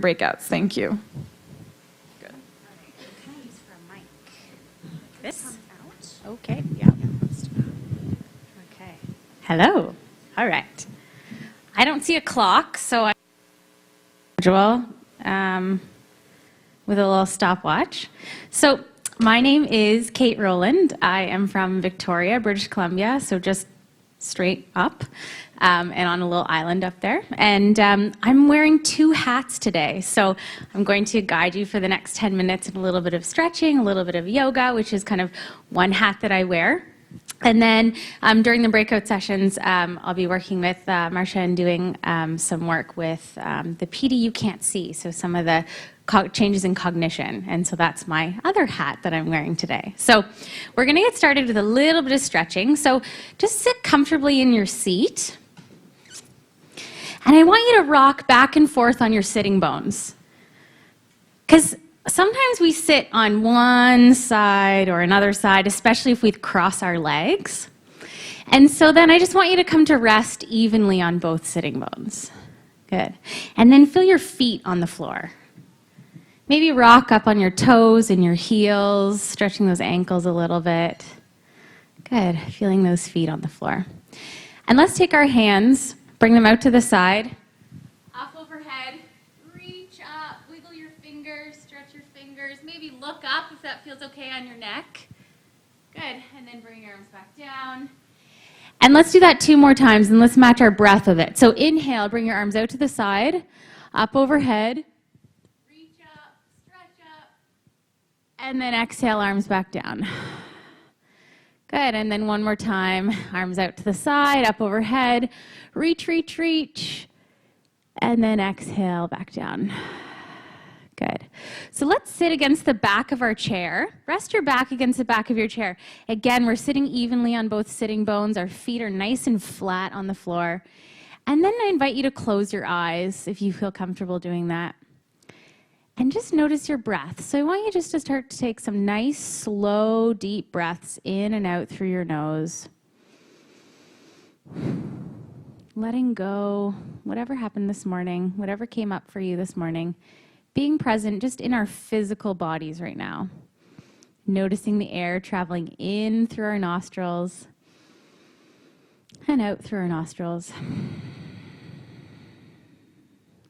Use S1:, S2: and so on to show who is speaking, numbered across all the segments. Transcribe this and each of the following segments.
S1: breakouts. Thank you.
S2: Good. Can I use for a mic? This? Okay, yeah. Okay. Hello. All right. I don't see a clock, so I with a little stopwatch. So my name is Kaitlyn Roland. I am from Victoria, British Columbia, so just straight up and on a little island up there. And I'm wearing 2 hats today. So I'm going to guide you for the next 10 minutes in a little bit of stretching, a little bit of yoga, which is kind of one hat that I wear. And then during the breakout sessions, I'll be working with Marcia and doing some work with the PD you can't see, so some of the changes in cognition. And so that's my other hat that I'm wearing today. So we're going to get started with a little bit of stretching. So just sit comfortably in your seat. And I want you to rock back and forth on your sitting bones. Because sometimes we sit on one side or another side, especially if we cross our legs. And so then I just want you to come to rest evenly on both sitting bones. Good. And then feel your feet on the floor. Maybe rock up on your toes and your heels, stretching those ankles a little bit. Good. Feeling those feet on the floor. And let's take our hands, bring them out to the side, up overhead. Reach up, wiggle your fingers, stretch your fingers. Maybe look up if that feels okay on your neck. Good, and then bring your arms back down. And let's do that 2 more times, and let's match our breath with it. So inhale, bring your arms out to the side, up overhead. Reach up, stretch up. And then exhale, arms back down. Good, and then one more time. Arms out to the side, up overhead. Reach, reach, reach. And then exhale, back down. Good. So let's sit against the back of our chair. Rest your back against the back of your chair. Again, we're sitting evenly on both sitting bones. Our feet are nice and flat on the floor. And then I invite you to close your eyes if you feel comfortable doing that. And just notice your breath. So I want you just to start to take some nice, slow, deep breaths in and out through your nose. Letting go, whatever happened this morning, whatever came up for you this morning, being present just in our physical bodies right now. Noticing the air traveling in through our nostrils and out through our nostrils.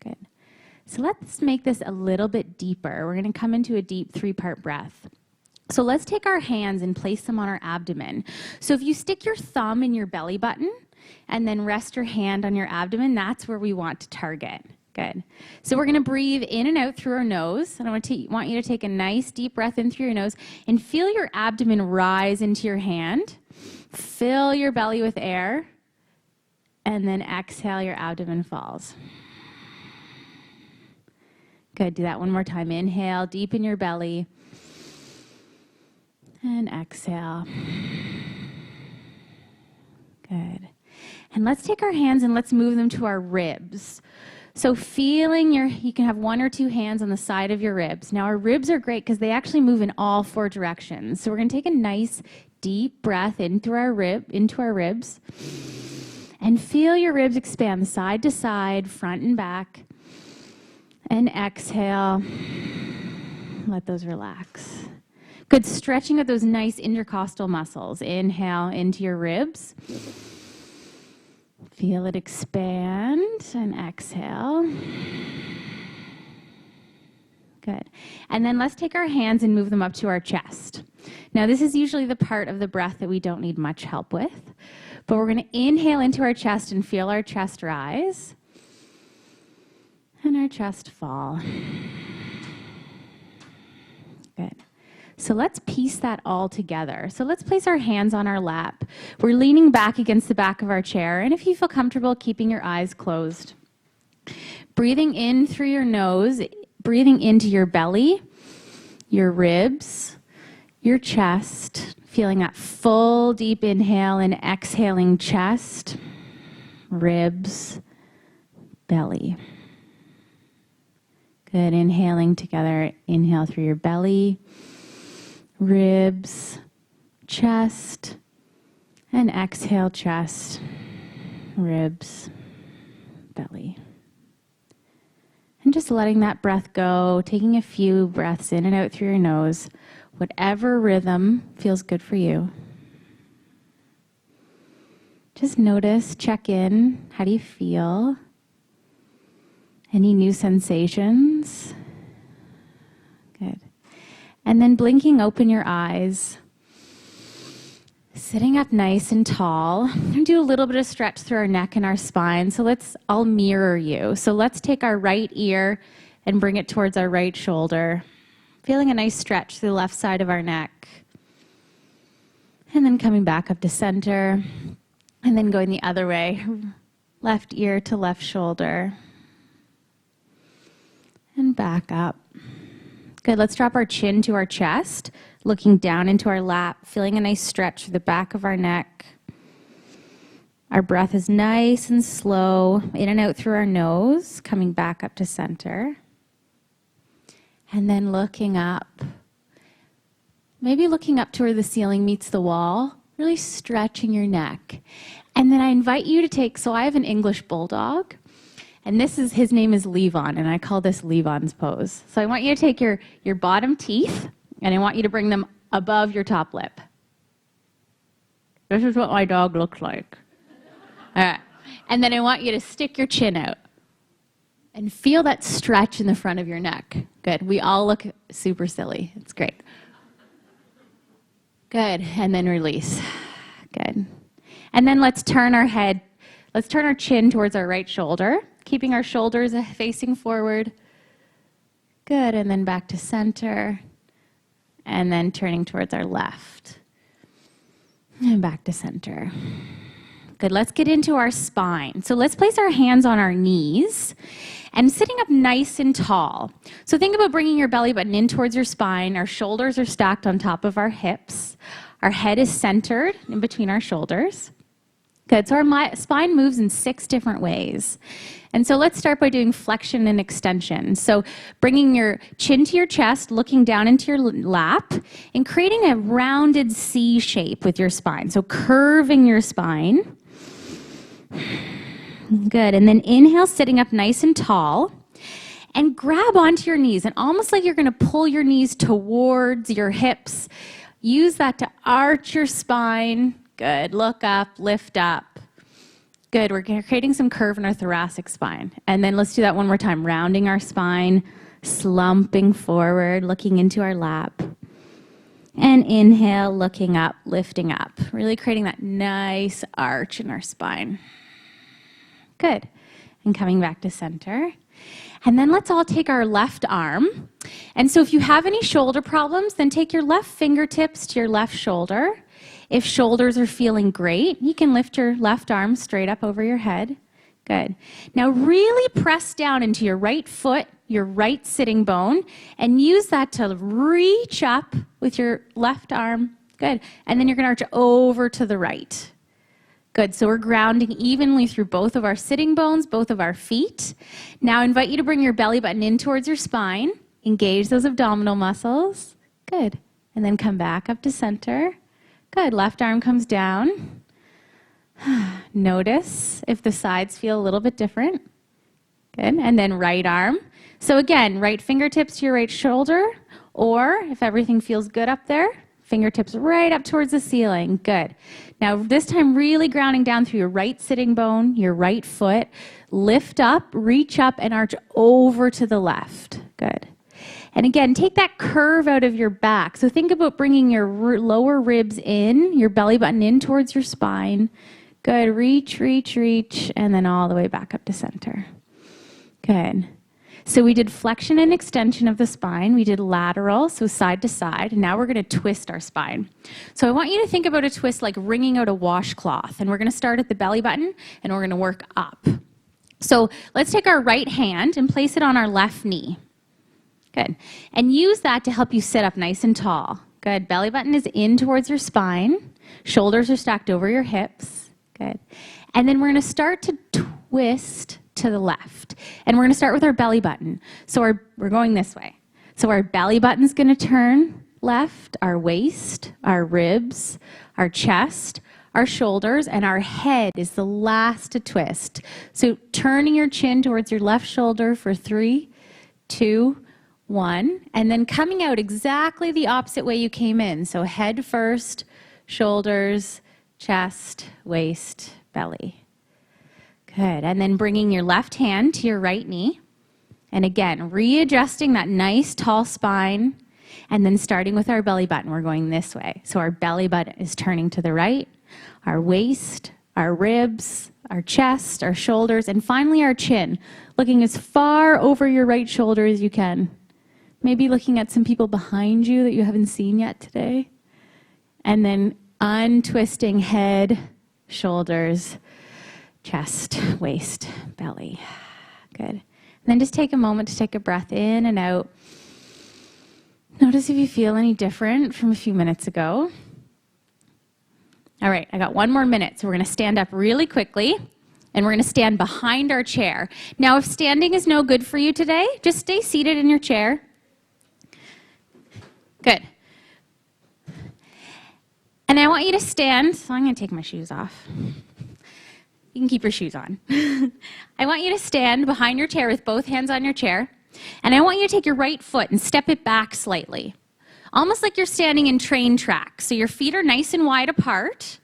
S2: Good. So let's make this a little bit deeper. We're going to come into a deep 3-part breath. So let's take our hands and place them on our abdomen. So if you stick your thumb in your belly button, and then rest your hand on your abdomen, that's where we want to target. Good. So we're going to breathe in and out through our nose. And I want you to take a nice deep breath in through your nose and feel your abdomen rise into your hand. Fill your belly with air. And then exhale, your abdomen falls. Good. Do that one more time. Inhale, deep in your belly. And exhale. Good. And let's take our hands and let's move them to our ribs. So feeling you can have 1 or 2 hands on the side of your ribs. Now our ribs are great because they actually move in all 4 directions. So we're going to take a nice deep breath into our ribs. And feel your ribs expand side to side, front and back. And exhale. Let those relax. Good, stretching with those nice intercostal muscles. Inhale into your ribs. Feel it expand and exhale. Good. And then let's take our hands and move them up to our chest. Now this is usually the part of the breath that we don't need much help with, but we're going to inhale into our chest and feel our chest rise and our chest fall. Good. So let's piece that all together. So let's place our hands on our lap. We're leaning back against the back of our chair, and if you feel comfortable, keeping your eyes closed. Breathing in through your nose, breathing into your belly, your ribs, your chest, feeling that full deep inhale and exhaling chest, ribs, belly. Good, inhaling together, inhale through your belly, ribs, chest, and exhale chest, ribs, belly. And just letting that breath go, taking a few breaths in and out through your nose, whatever rhythm feels good for you. Just notice, check in. How do you feel? Any new sensations? Good. And then blinking open your eyes. Sitting up nice and tall. And do a little bit of stretch through our neck and our spine. So I'll mirror you. So let's take our right ear and bring it towards our right shoulder. Feeling a nice stretch through the left side of our neck. And then coming back up to center. And then going the other way. Left ear to left shoulder. And back up. Good, let's drop our chin to our chest, looking down into our lap, feeling a nice stretch through the back of our neck. Our breath is nice and slow, in and out through our nose, coming back up to center. And then looking up, maybe looking up to where the ceiling meets the wall, really stretching your neck. And then I invite you to take, so I have an English bulldog, and his name is Levon, and I call this Levon's pose. So I want you to take your bottom teeth, and I want you to bring them above your top lip. This is what my dog looks like. All right. And then I want you to stick your chin out and feel that stretch in the front of your neck. Good. We all look super silly. It's great. Good. And then release. Good. And then let's turn our chin towards our right shoulder, keeping our shoulders facing forward. Good. And then back to center. And then turning towards our left. And back to center. Good. Let's get into our spine. So let's place our hands on our knees and sitting up nice and tall. So think about bringing your belly button in towards your spine. Our shoulders are stacked on top of our hips. Our head is centered in between our shoulders. Good, so our spine moves in 6 different ways. And so let's start by doing flexion and extension. So bringing your chin to your chest, looking down into your lap, and creating a rounded C shape with your spine. So curving your spine. Good, and then inhale, sitting up nice and tall. And grab onto your knees, and almost like you're gonna pull your knees towards your hips. Use that to arch your spine. Good, look up, lift up. Good, we're creating some curve in our thoracic spine. And then let's do that one more time, rounding our spine, slumping forward, looking into our lap. And inhale, looking up, lifting up. Really creating that nice arch in our spine. Good, and coming back to center. And then let's all take our left arm. And so if you have any shoulder problems, then take your left fingertips to your left shoulder. If shoulders are feeling great, you can lift your left arm straight up over your head. Good. Now really press down into your right foot, your right sitting bone, and use that to reach up with your left arm. Good. And then you're going to arch over to the right. Good. So we're grounding evenly through both of our sitting bones, both of our feet. Now I invite you to bring your belly button in towards your spine. Engage those abdominal muscles. Good. And then come back up to center. Good. Left arm comes down. Notice if the sides feel a little bit different. Good. And then right arm. So again, right fingertips to your right shoulder, or if everything feels good up there, fingertips right up towards the ceiling. Good. Now this time really grounding down through your right sitting bone, your right foot. Lift up, reach up, and arch over to the left. Good. And again, take that curve out of your back. So think about bringing your lower ribs in, your belly button in towards your spine. Good. Reach, reach, reach, and then all the way back up to center. Good. So we did flexion and extension of the spine. We did lateral, so side to side. And now we're going to twist our spine. So I want you to think about a twist like wringing out a washcloth. And we're going to start at the belly button, and we're going to work up. So let's take our right hand and place it on our left knee. Good. And use that to help you sit up nice and tall. Good. Belly button is in towards your spine. Shoulders are stacked over your hips. Good. And then we're going to start to twist to the left. And we're going to start with our belly button. So we're going this way. So our belly button's going to turn left, our waist, our ribs, our chest, our shoulders, and our head is the last to twist. So turning your chin towards your left shoulder for 3, 2, 1, and then coming out exactly the opposite way you came in. So head first, shoulders, chest, waist, belly. Good. And then bringing your left hand to your right knee. And again, readjusting that nice tall spine. And then starting with our belly button, we're going this way. So our belly button is turning to the right, our waist, our ribs, our chest, our shoulders, and finally our chin, looking as far over your right shoulder as you can. Maybe looking at some people behind you that you haven't seen yet today. And then untwisting head, shoulders, chest, waist, belly. Good. And then just take a moment to take a breath in and out. Notice if you feel any different from a few minutes ago. All right, I got 1 more minute, so we're going to stand up really quickly, and we're going to stand behind our chair. Now, if standing is no good for you today, just stay seated in your chair. Good. And I want you to stand, so I'm going to take my shoes off. You can keep your shoes on. I want you to stand behind your chair with both hands on your chair, and I want you to take your right foot and step it back slightly, almost like you're standing in train tracks. So your feet are nice and wide apart.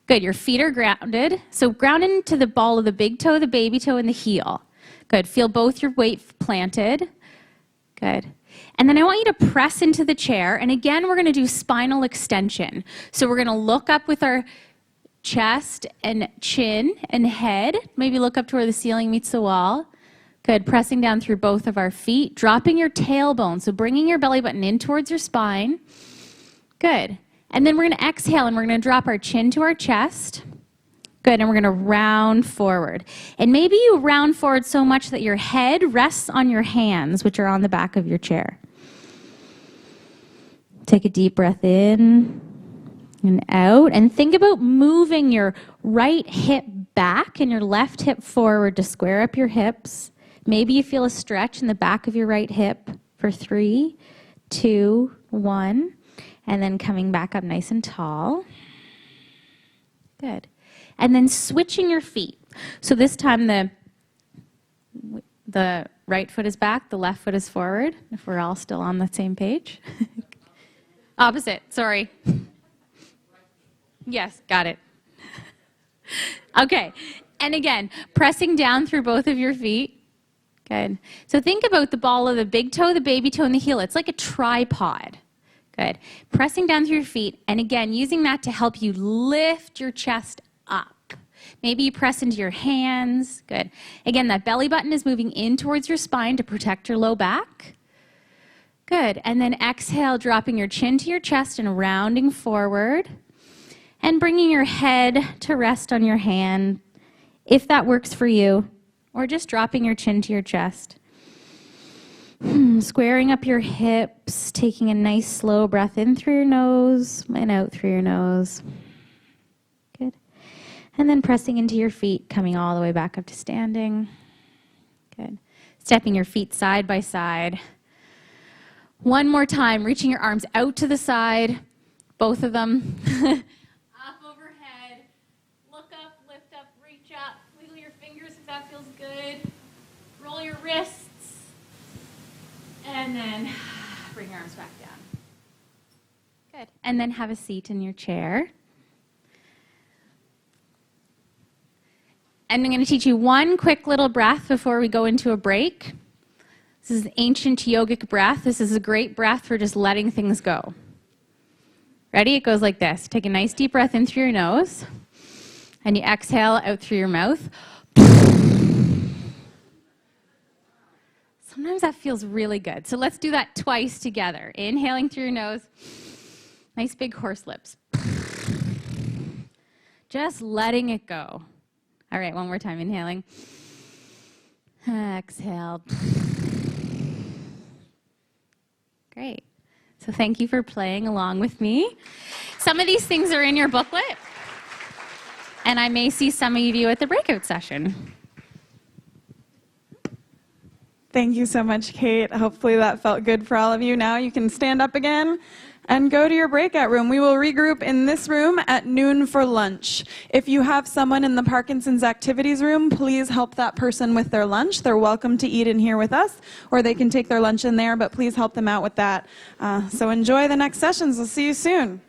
S2: Good, your feet are grounded. So grounded into the ball of the big toe, the baby toe, and the heel. Good, feel both your weight planted. Good. And then I want you to press into the chair, and again, we're going to do spinal extension. So we're going to look up with our chest and chin and head. Maybe look up to where the ceiling meets the wall. Good, pressing down through both of our feet, dropping your tailbone, so bringing your belly button in towards your spine. Good. And then we're going to exhale, and we're going to drop our chin to our chest. Good, and we're going to round forward. And maybe you round forward so much that your head rests on your hands, which are on the back of your chair. Take a deep breath in and out, and think about moving your right hip back and your left hip forward to square up your hips. Maybe you feel a stretch in the back of your right hip for 3, 2, 1, and then coming back up nice and tall. Good. And then switching your feet. So this time the right foot is back, the left foot is forward, if we're all still on the same page. Opposite, sorry. Yes, got it. Okay, and again, pressing down through both of your feet. Good. So think about the ball of the big toe, the baby toe, and the heel. It's like a tripod. Good. Pressing down through your feet, and again, using that to help you lift your chest up. Maybe you press into your hands. Good. Again, that belly button is moving in towards your spine to protect your low back. Good. And then exhale, dropping your chin to your chest and rounding forward. And bringing your head to rest on your hand, if that works for you. Or just dropping your chin to your chest. Squaring up your hips, taking a nice slow breath in through your nose and out through your nose. Good. And then pressing into your feet, coming all the way back up to standing. Good. Stepping your feet side by side. One more time, reaching your arms out to the side, both of them. Up overhead, look up, lift up, reach up, wiggle your fingers if that feels good. Roll your wrists. And then bring your arms back down. Good. And then have a seat in your chair. And I'm going to teach you one quick little breath before we go into a break. This is an ancient yogic breath. This is a great breath for just letting things go. Ready? It goes like this. Take a nice deep breath in through your nose. And you exhale out through your mouth. Sometimes that feels really good. So let's do that twice together. Inhaling through your nose. Nice big horse lips. Just letting it go. All right, one more time. Inhaling. Exhale. Great. So thank you for playing along with me. Some of these things are in your booklet. And I may see some of you at the breakout session.
S1: Thank you so much, Kate. Hopefully that felt good for all of you. Now you can stand up again. and go to your breakout room. We will regroup in this room at noon for lunch. If you have someone in the Parkinson's activities room, please help that person with their lunch. They're welcome to eat in here with us, or they can take their lunch in there, but please help them out with that. So enjoy the next sessions. We'll see you soon.